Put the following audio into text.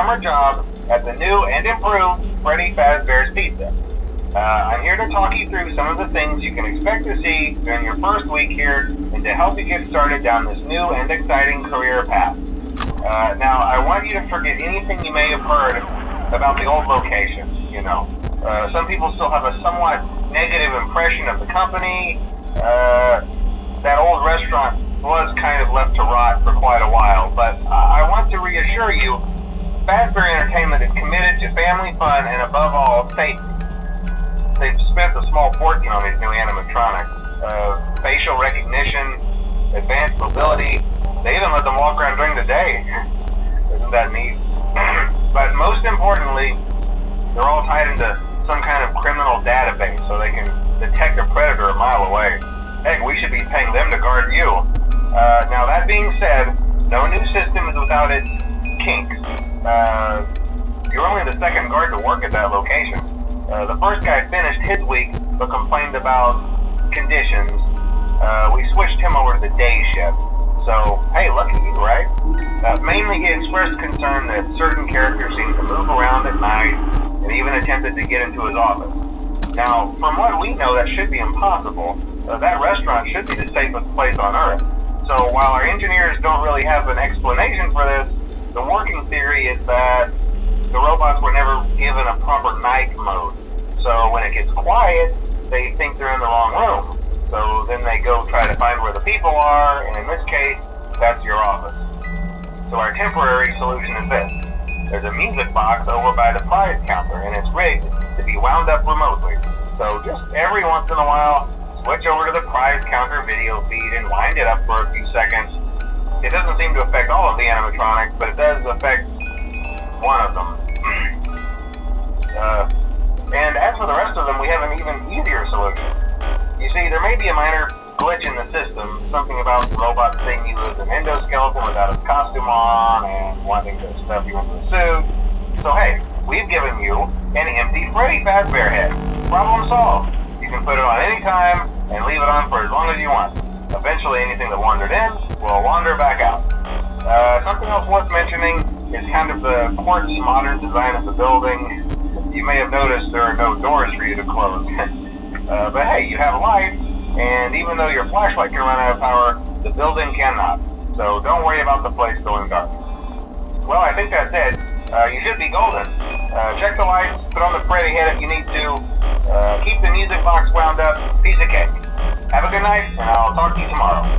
summer job at the new and improved Freddy Fazbear's Pizza. I'm here to talk you through some of the things you can expect to see during your first week here and to help you get started down this new and exciting career path. Now, I want you to forget anything you may have heard about the old location, some people still have a somewhat negative impression of the company. That old restaurant was kind of left to rot for quite a while, but I want to reassure you, Fazbear Entertainment is committed to family fun and above all, safety. They've spent a small fortune on these new animatronics. Facial recognition, advanced mobility, they even let them walk around during the day. Isn't that neat? But most importantly, they're all tied into some kind of criminal database so they can detect a predator a mile away. Heck, we should be paying them to guard you. Now that being said, no new system is without its kinks. You're only the second guard to work at that location. The first guy finished his week but complained about conditions. We switched him over to the day shift. So, hey, lucky you, right? Mainly he expressed concern that certain characters seemed to move around at night and even attempted to get into his office. Now, from what we know, that should be impossible. That restaurant should be the safest place on Earth. So while our engineers don't really have an explanation for this, the working theory is that the robots were never given a proper night mode. So when it gets quiet, they think they're in the wrong room. So then they go try to find where the people are, and in this case, that's your office. So our temporary solution is this. There's a music box over by the prize counter, and it's rigged to be wound up remotely. So just every once in a while, switch over to the prize counter video feed and wind it up for a few seconds. It doesn't seem to affect all of the animatronics, but it does affect one of them. And as for the rest of them, we have an even easier solution. You see, there may be a minor glitch in the system, something about the robot seeing you as an endoskeleton without a costume on and wanting to stuff you into a suit. So hey, we've given you an empty Freddy Fazbear head. Problem solved. You can put it on any time and leave it on for as long as you want. Eventually anything that wandered in will wander back out. Something else worth mentioning is kind of the quirky modern design of the building. You may have noticed there are no doors for you to close. But hey, you have lights, and even though your flashlight can run out of power, the building cannot. So don't worry about the place going dark. Well, I think that's it. You should be golden. Check the lights, put on the Freddy head if you need to. Keep the music box wound up. Piece of cake. Have a good night, and I'll talk to you tomorrow.